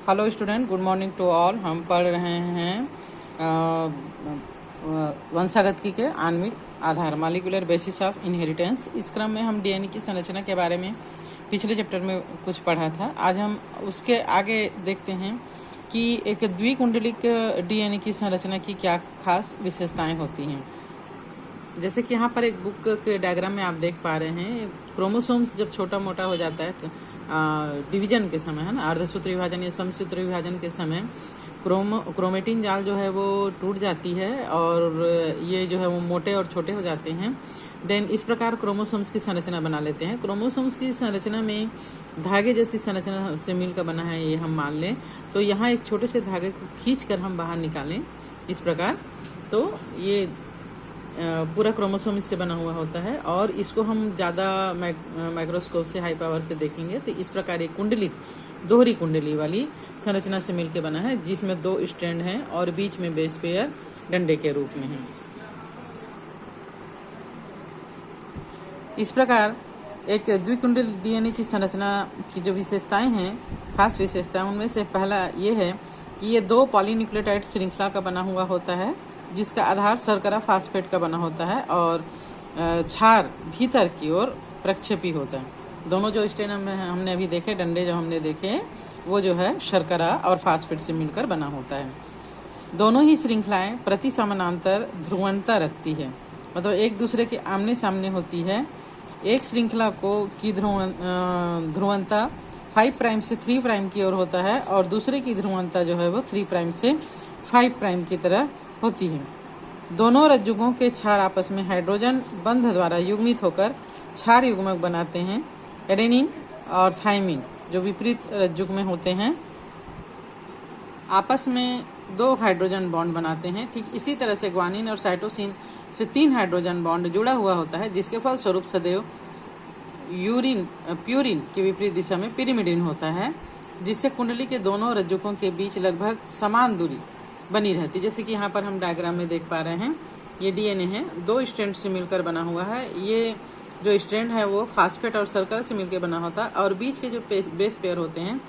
Hello student, good morning to all. हम पढ़ रहे हैं वंशागतिकी के आणविक आधार, मॉलिक्यूलर बेसिस ऑफ इनहेरिटेंस। इस क्रम में हम डीएनए की संरचना के बारे में पिछले चैप्टर में कुछ पढ़ा था। आज हम उसके आगे देखते हैं कि एक द्विकुंडलिक डीएनए की संरचना की क्या खास विशेषताएं होती हैं। जैसे कि यहाँ पर एक बुक के डायग्राम में आप देख पा रहे हैं, क्रोमोसोम्स जब छोटा मोटा हो जाता है डिवीजन के समय, है ना, अर्धसूत्र विभाजन या समसूत्र विभाजन के समय क्रोमेटिन जाल जो है वो टूट जाती है और ये जो है वो मोटे और छोटे हो जाते हैं। देन इस प्रकार क्रोमोसोम्स की संरचना बना लेते हैं। क्रोमोसोम्स की संरचना में धागे जैसी संरचना से मिलकर बना है, ये हम मान लें। तो यहाँ एक छोटे से धागे को खींच कर हम बाहर निकालें इस प्रकार, तो ये पूरा क्रोमोसोम इससे बना हुआ होता है और इसको हम ज़्यादा माइक्रोस्कोप से हाई पावर से देखेंगे तो इस प्रकार एक कुंडली, दोहरी कुंडली वाली संरचना से मिलकर बना है, जिसमें 2 स्ट्रैंड हैं और बीच में बेस पेयर डंडे के रूप में है। इस प्रकार एक द्विकुंडल डीएनए की संरचना की जो विशेषताएं हैं, खास विशेषताएं, उनमें से पहला ये है कि ये 2 पॉलीन्यूक्लियोटाइड श्रृंखला का बना हुआ होता है, जिसका आधार शर्करा फास्फेट का बना होता है और क्षार भीतर की ओर प्रक्षेपी होता है। दोनों जो स्ट्रैंड हमने अभी देखे, डंडे जो हमने देखे, वो जो है शर्करा और फास्फेट से मिलकर बना होता है। दोनों ही श्रृंखलाएं प्रति समानांतर ध्रुवणता रखती है, मतलब एक दूसरे के आमने सामने होती है। एक श्रृंखला की ध्रुवणता 5 प्राइम से 3 प्राइम की ओर होता है और दूसरे की ध्रुवणता जो है वो 3 प्राइम से 5 प्राइम की तरह होती है। दोनों रज्जुकों के क्षार आपस में हाइड्रोजन बंध द्वारा युग्मित होकर क्षार युग्मक बनाते हैं। एडेनिन और थाइमिन जो विपरीत रज्जुक में होते हैं आपस में 2 हाइड्रोजन बॉन्ड बनाते हैं। ठीक इसी तरह से ग्वानिन और साइटोसिन से 3 हाइड्रोजन बॉन्ड जुड़ा हुआ होता है, जिसके फलस्वरूप सदैव प्यूरिन के विपरीत दिशा में पिरिमिडिन होता है, जिससे कुंडली के दोनों रज्जुकों के बीच लगभग समान दूरी बनी रहती। जैसे कि यहाँ पर हम डायग्राम में देख पा रहे हैं, ये डीएनए है, 2 स्ट्रैंड से मिलकर बना हुआ है। ये जो स्ट्रैंड है वो फास्फेट और शर्करा से मिलकर बना होता है और बीच के जो बेस पेयर होते हैं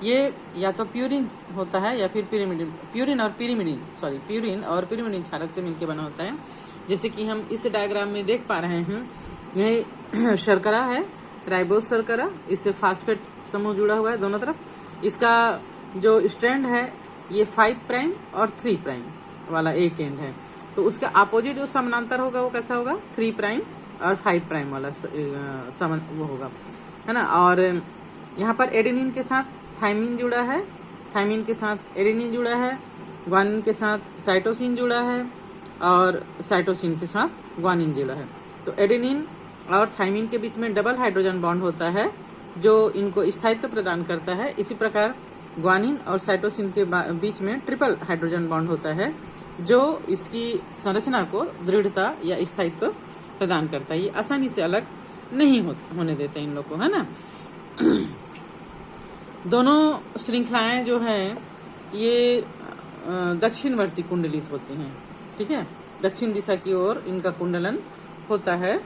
ये या तो प्यूरिन होता है या फिर प्यूरिन और पिरिमिडिन क्षारक से मिलकर बना होता है। जैसे कि हम इस डायग्राम में देख पा रहे हैं, ये शर्करा है, राइबोस शर्करा, इससे फास्फेट समूह जुड़ा हुआ है दोनों तरफ। इसका जो स्ट्रैंड है ये 5 प्राइम और 3 प्राइम वाला एक एंड है, तो उसका अपोजिट जो समानांतर होगा वो कैसा होगा, 3 प्राइम और 5 प्राइम वाला वो होगा, है ना। और यहाँ पर एडेनिन के साथ थाइमिन जुड़ा है, थाइमिन के साथ एडेनिन जुड़ा है, ग्वानिन के साथ साइटोसिन जुड़ा है और साइटोसिन के साथ ग्वानिन जुड़ा है। तो एडेनिन और थाइमिन के बीच में डबल हाइड्रोजन बॉन्ड होता है जो इनको स्थायित्व प्रदान करता है। इसी प्रकार ग्वानिन और साइटोसिन के बीच में ट्रिपल हाइड्रोजन बॉन्ड होता है जो इसकी संरचना को दृढ़ता या स्थायित्व प्रदान करता है। ये आसानी से अलग नहीं होने देते इन लोग को, है ना। दोनों श्रृंखलाएं जो है ये दक्षिणवर्ती कुंडलित होती हैं, ठीक है, दक्षिण दिशा की ओर इनका कुंडलन होता है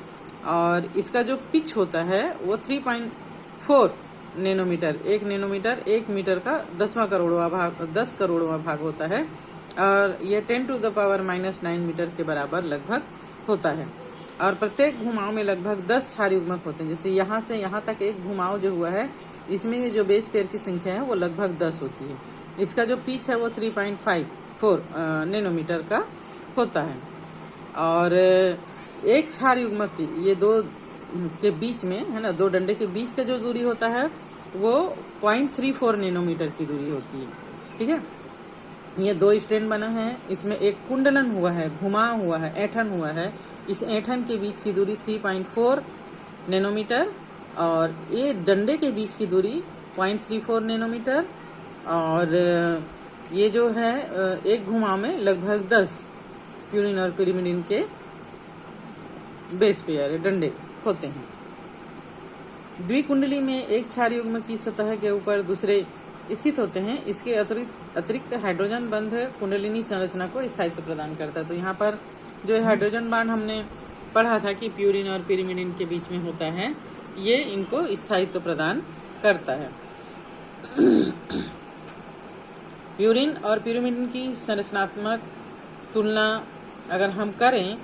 और इसका जो पिच होता है वो 3.4 नैनोमीटर, 1 नैनोमीटर 1 मीटर का 10 करोड़वां भाग होता है और ये 10⁻⁻⁹ मीटर के बराबर लगभग होता है। और प्रत्येक घुमाव में लगभग 10 क्षार युग्मक होते हैं। जैसे यहाँ से यहाँ तक एक घुमाव जो हुआ है, इसमें जो बेस पेयर की संख्या है वो लगभग 10 होती है। इसका जो पिच है वो 3.54 नैनोमीटर का होता है और एक क्षार युग्मक की ये 2 के बीच में, है ना, 2 डंडे के बीच का जो दूरी होता है वो 0.34 नैनोमीटर की दूरी होती है, ठीक है। ये 2 स्ट्रैंड बना है, इसमें एक कुंडलन हुआ है, घुमाव हुआ है, ऐंठन हुआ है। इस ऐंठन के बीच की दूरी 3.4 नैनोमीटर और ये डंडे के बीच की दूरी 0.34 नैनोमीटर और ये जो है एक घुमाव में लगभग 10 प्यूरिन और पिरिमिडिन के बेस पेयर डंडे होते हैं। द्विकुंडली में एक क्षार युग्म की सतह के ऊपर दूसरे स्थित होते हैं। इसके अतिरिक्त हाइड्रोजन बंध कुंडलिनी संरचना को स्थायित्व प्रदान करता है। तो यहाँ पर जो हाइड्रोजन बांध हमने पढ़ा था कि प्यूरिन और पिरिमिडिन के बीच में होता है, ये इनको स्थायित्व प्रदान करता है। प्यूरिन और पिरिमिडिन की संरचनात्मक तुलना अगर हम करें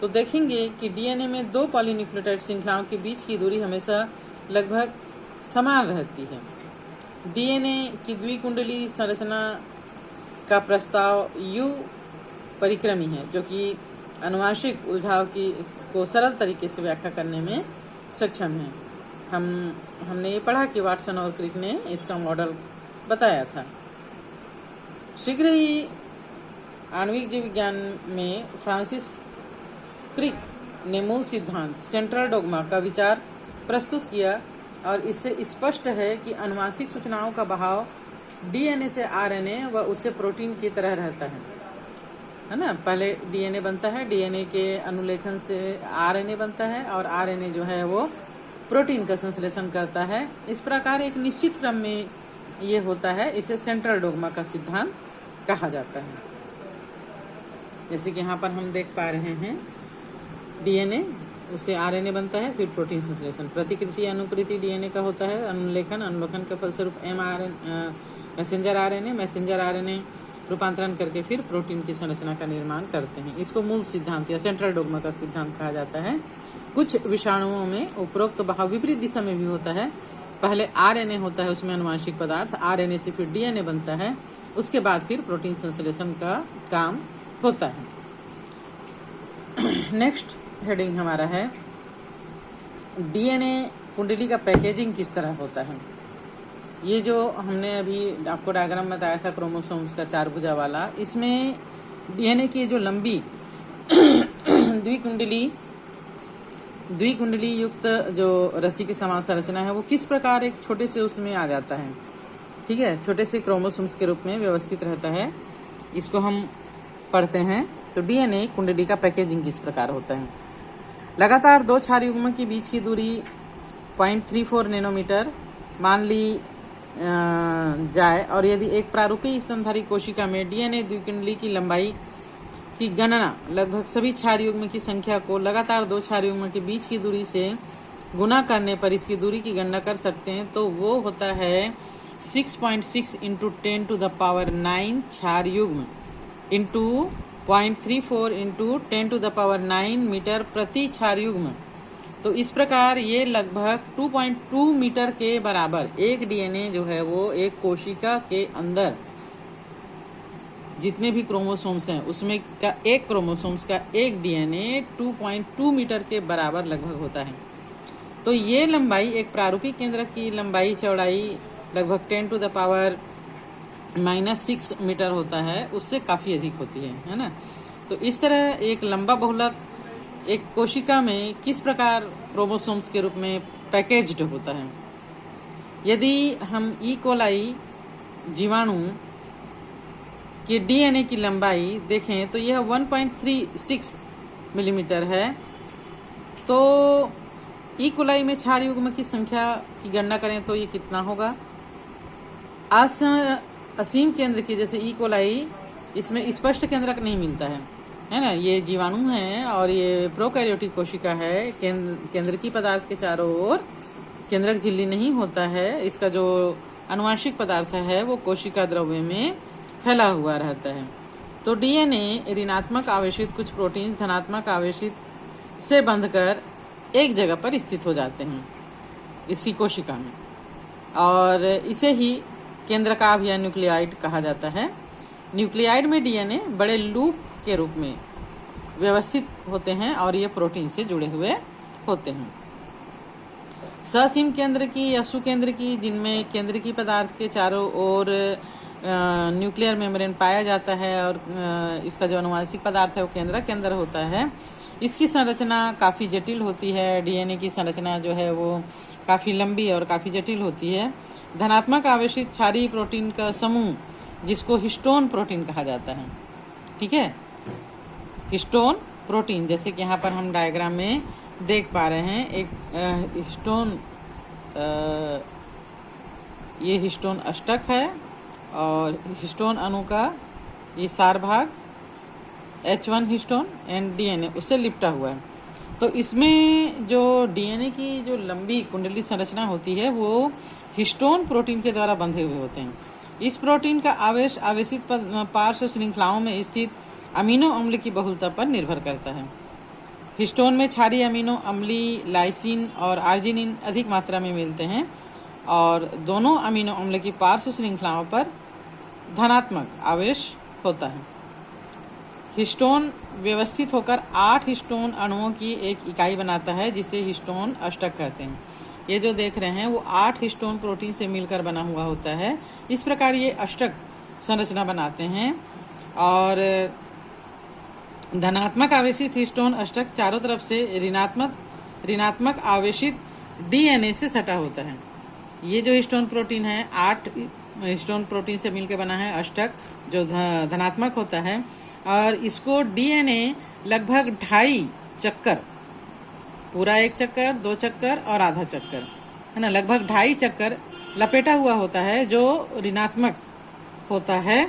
तो देखेंगे कि डीएनए में दो पॉलीन्यूक्लियोटाइड श्रृंखलाओं के बीच की दूरी हमेशा लगभग समान रहती है। डीएनए की द्विकुंडली संरचना का प्रस्ताव यू परिक्रमी है, जो कि आनुवंशिक उलझाव को सरल तरीके से व्याख्या करने में सक्षम है। हमने ये पढ़ा कि वाटसन और क्रिक ने इसका मॉडल बताया था। शीघ्र ही आणविक जीव विज्ञान में फ्रांसिस क्रिक ने मूल सिद्धांत सेंट्रल डोग्मा का विचार प्रस्तुत किया और इससे स्पष्ट है कि आनुवंशिक सूचनाओं का बहाव डीएनए से आरएनए व उससे प्रोटीन की तरह रहता है ना। पहले डीएनए बनता है, डीएनए के अनुलेखन से आरएनए बनता है और आरएनए जो है वो प्रोटीन का संश्लेषण करता है। इस प्रकार एक निश्चित क्रम में ये होता है। इसे सेंट्रल डोग्मा का सिद्धांत कहा जाता है। जैसे कि यहाँ पर हम देख पा रहे हैं, डीएनए उससे आरएनए बनता है, फिर प्रोटीन संश्लेषण। प्रतिकृति अनुकृति डीएनए का होता है, अनुलेखन के फलस्वरूप मैसेंजर आरएनए रूपांतरण करके फिर प्रोटीन की संरचना का निर्माण करते हैं। इसको मूल सिद्धांत या सेंट्रल डोग्मा का सिद्धांत कहा जाता है। कुछ विषाणुओं में उपरोक्त बहाव विपरीत दिशा में भी होता है। पहले आरएनए होता है, उसमें आनुवंशिक पदार्थ, आरएनए से फिर डीएनए बनता है, उसके बाद फिर प्रोटीन संश्लेषण का काम होता है। नेक्स्ट हेडिंग हमारा है डीएनए कुंडली का पैकेजिंग किस तरह होता है। ये जो हमने अभी आपको डायग्राम बताया था क्रोमोसोम्स का 4 भुजा वाला, इसमें डीएनए की जो लंबी द्विकुंडली युक्त जो रस्सी के समान संरचना है वो किस प्रकार एक छोटे से उसमें आ जाता है, ठीक है, छोटे से क्रोमोसोम्स के रूप में व्यवस्थित रहता है। इसको हम पढ़ते हैं। तो डीएनए कुंडली का पैकेजिंग किस प्रकार होता है। लगातार 2 क्षार युग्म के बीच की दूरी 0.34 नैनोमीटर मान ली जाए और यदि एक प्रारूपी स्तनधारी कोशिका में डीएनए द्विकुंडली की लंबाई की गणना लगभग सभी क्षार युग्म की संख्या को लगातार 2 क्षार युग्म के बीच की दूरी से गुना करने पर इसकी दूरी की गणना कर सकते हैं, तो वो होता है 6.6 इंटू 10 टू द पावर 9 क्षार युग्म into 0.34 into 10 to the power 9 metre प्रति क्षार युग्म। तो इस प्रकार ये लगभग 2.2 मीटर के बराबर एक डीएनए जो है वो एक कोशिका के अंदर जितने भी क्रोमोसोम्स हैं उसमें का एक क्रोमोसोम्स का एक डीएनए 2.2 मीटर के बराबर लगभग होता है। तो ये लंबाई एक प्रारूपिक केंद्रक की लंबाई चौड़ाई लगभग 10 टू द पावर -6 मीटर होता है, उससे काफी अधिक होती है ना। तो इस तरह एक लंबा बहुलक एक कोशिका में किस प्रकार क्रोमोसोम्स के रूप में पैकेज्ड होता है। यदि हम ई कोलाई जीवाणु की डीएनए की लंबाई देखें तो यह 1.36 मिलीमीटर है। तो ई कोलाई में क्षार युग्म की संख्या की गणना करें तो ये कितना होगा। असीम केंद्र की जैसे ई कोलाई, इसमें स्पष्ट केंद्रक नहीं मिलता है ना। ये जीवाणु है और ये प्रोकैरियोटिक कोशिका है। केंद्रकी पदार्थ के चारों ओर केंद्रक झिल्ली नहीं होता है। इसका जो आनुवंशिक पदार्थ है वो कोशिका द्रव्य में फैला हुआ रहता है। तो डीएनए ऋणात्मक आवेशित कुछ प्रोटीन धनात्मक आवेशित से बंधकर एक जगह पर स्थित हो जाते हैं इसकी कोशिका में, और इसे ही केंद्रकाभ या न्यूक्लियाइड कहा जाता है। न्यूक्लियाइड में डीएनए बड़े लूप के रूप में व्यवस्थित होते हैं और ये प्रोटीन से जुड़े हुए होते हैं। ससीम केंद्र की या सुकेंद्र की, जिनमें केंद्र की पदार्थ के चारों ओर न्यूक्लियर मेम्ब्रेन पाया जाता है और इसका जो आनुवंशिक पदार्थ है वो केंद्र के अंदर होता है। इसकी संरचना काफी जटिल होती है। डीएनए की संरचना जो है वो काफी लंबी और काफी जटिल होती है। धनात्मक आवेशित क्षारीय प्रोटीन का समूह जिसको हिस्टोन प्रोटीन कहा जाता है, ठीक है, हिस्टोन प्रोटीन, जैसे कि यहाँ पर हम डायग्राम में देख पा रहे हैं। एक हिस्टोन, ये हिस्टोन अष्टक है और हिस्टोन अणु का ये सार भाग H1 हिस्टोन एंड डीएनए उससे लिपटा हुआ है। तो इसमें जो डीएनए की जो लंबी कुंडली संरचना होती है वो हिस्टोन प्रोटीन के द्वारा बंधे हुए होते हैं। इस प्रोटीन का आवेश आवेशित पार्श्व श्रृंखलाओं में स्थित अमीनो अम्ल की बहुलता पर निर्भर करता है। हिस्टोन में क्षारीय अमीनो अम्ली लाइसिन और आर्जिनिन अधिक मात्रा में मिलते हैं और दोनों अमीनो अम्ल की पार्श्व श्रृंखलाओं पर धनात्मक आवेश होता है। हिस्टोन व्यवस्थित होकर 8 हिस्टोन अणुओं की एक इकाई बनाता है जिसे हिस्टोन अष्टक कहते हैं। ये जो देख रहे हैं वो 8 हिस्टोन प्रोटीन से मिलकर बना हुआ होता है। इस प्रकार ये अष्टक संरचना बनाते हैं और धनात्मक आवेशित हिस्टोन अष्टक चारों तरफ से ऋणात्मक आवेशित डीएनए से सटा होता है। ये जो हिस्टोन प्रोटीन है 8 हिस्टोन प्रोटीन से मिलकर बना है अष्टक जो धनात्मक होता है और इसको डीएनए लगभग 2.5 चक्कर, पूरा 1 चक्कर, 2 चक्कर और आधा चक्कर है ना, लगभग 2.5 चक्कर लपेटा हुआ होता है जो ऋणात्मक होता है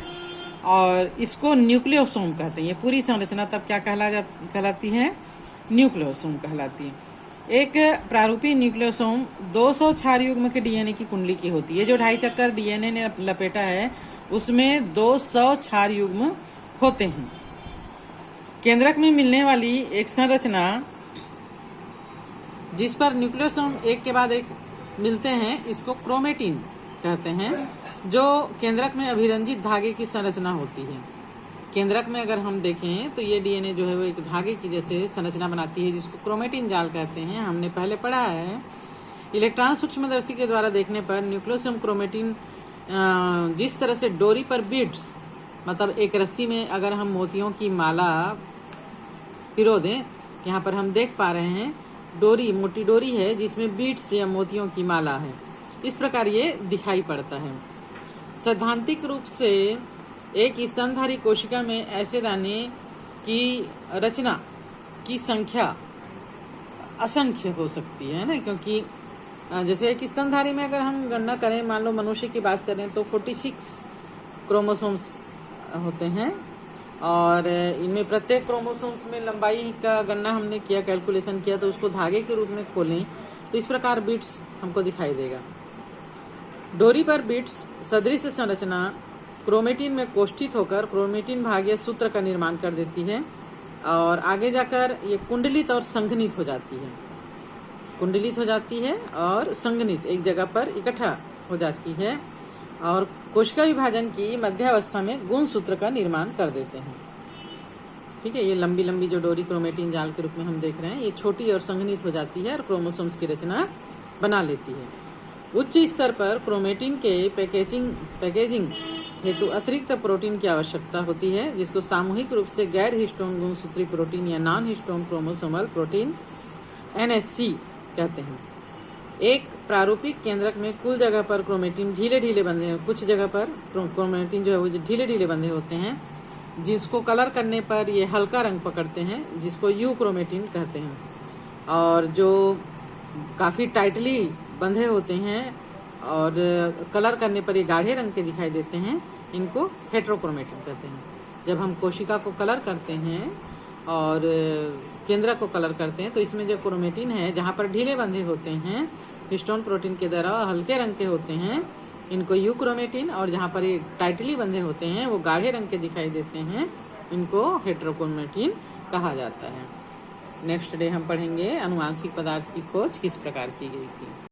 और इसको न्यूक्लियोसोम कहते हैं। ये पूरी संरचना तब क्या कहलाती है? न्यूक्लियोसोम कहलाती है। एक प्रारूपी न्यूक्लियोसोम 200 क्षार युग्म के डीएनए की कुंडली की होती है। जो 2.5 चक्कर डीएनए ने लपेटा है उसमें 200 क्षार युग्म होते हैं। केंद्रक में मिलने वाली एक संरचना जिस पर न्यूक्लियोसोम एक के बाद एक मिलते हैं इसको क्रोमेटिन कहते हैं, जो केंद्रक में अभिरंजित धागे की संरचना होती है। केंद्रक में अगर हम देखें तो ये डीएनए जो है वो एक धागे की जैसे संरचना बनाती है जिसको क्रोमेटिन जाल कहते हैं। हमने पहले पढ़ा है। इलेक्ट्रॉन सूक्ष्मदर्शी के द्वारा देखने पर न्यूक्लियोसोम क्रोमेटिन जिस तरह से डोरी पर बीड्स, मतलब एक रस्सी में अगर हम मोतियों की माला पिरो दें, यहाँ पर हम देख पा रहे हैं डोरी, मोटी डोरी है जिसमें बीड्स या मोतियों की माला है, इस प्रकार ये दिखाई पड़ता है। सैद्धांतिक रूप से एक स्तनधारी कोशिका में ऐसे दाने की रचना की संख्या असंख्य हो सकती है ना, क्योंकि जैसे एक स्तनधारी में अगर हम गणना करें, मान लो मनुष्य की बात करें तो 46 क्रोमोसोम्स होते हैं और इनमें प्रत्येक क्रोमोसोम्स में लंबाई का गणना हमने किया, कैलकुलेशन किया, तो उसको धागे के रूप में खोलें तो इस प्रकार बीट्स हमको दिखाई देगा। डोरी पर बीट्स सदृश संरचना क्रोमेटिन में कोष्ठित होकर क्रोमेटिन भाग्य सूत्र का निर्माण कर देती है और आगे जाकर ये कुंडलित और संघनित हो जाती है। कुंडलित हो जाती है और संघनित एक जगह पर इकट्ठा हो जाती है और कोशिका विभाजन की मध्यावस्था में गुणसूत्र का निर्माण कर देते हैं। ठीक है, ये लंबी लंबी जो डोरी क्रोमेटिन जाल के रूप में हम देख रहे हैं ये छोटी और संघनित हो जाती है और क्रोमोसोम्स की रचना बना लेती है। उच्च स्तर पर क्रोमेटिन के पैकेजिंग हेतु अतिरिक्त प्रोटीन की आवश्यकता होती है जिसको सामूहिक रूप से गैर हिस्टोन गुणसूत्री प्रोटीन या non histone chromosomal protein NHC कहते हैं। एक प्रारूपिक केंद्रक में कुल जगह पर क्रोमेटिन ढीले ढीले बंधे हैं, कुछ जगह पर क्रोमेटिन जो है वो ढीले ढीले बंधे होते हैं जिसको कलर करने पर ये हल्का रंग पकड़ते हैं जिसको यू क्रोमेटिन कहते हैं, और जो काफी टाइटली बंधे होते हैं और कलर करने पर ये गाढ़े रंग के दिखाई देते हैं, इनको हेट्रोक्रोमेटिन कहते हैं। जब हम कोशिका को कलर करते हैं और केंद्रक को कलर करते हैं तो इसमें जो क्रोमेटिन है जहां पर ढीले बंधे होते हैं हिस्टोन प्रोटीन के द्वारा हल्के रंग के होते हैं, इनको यू क्रोमेटिन, और जहां पर ये टाइटली बंधे होते हैं वो गाढ़े रंग के दिखाई देते हैं, इनको हेट्रोक्रोमेटिन कहा जाता है। नेक्स्ट डे हम पढ़ेंगे अनुवांशिक पदार्थ की खोज किस प्रकार की गई थी।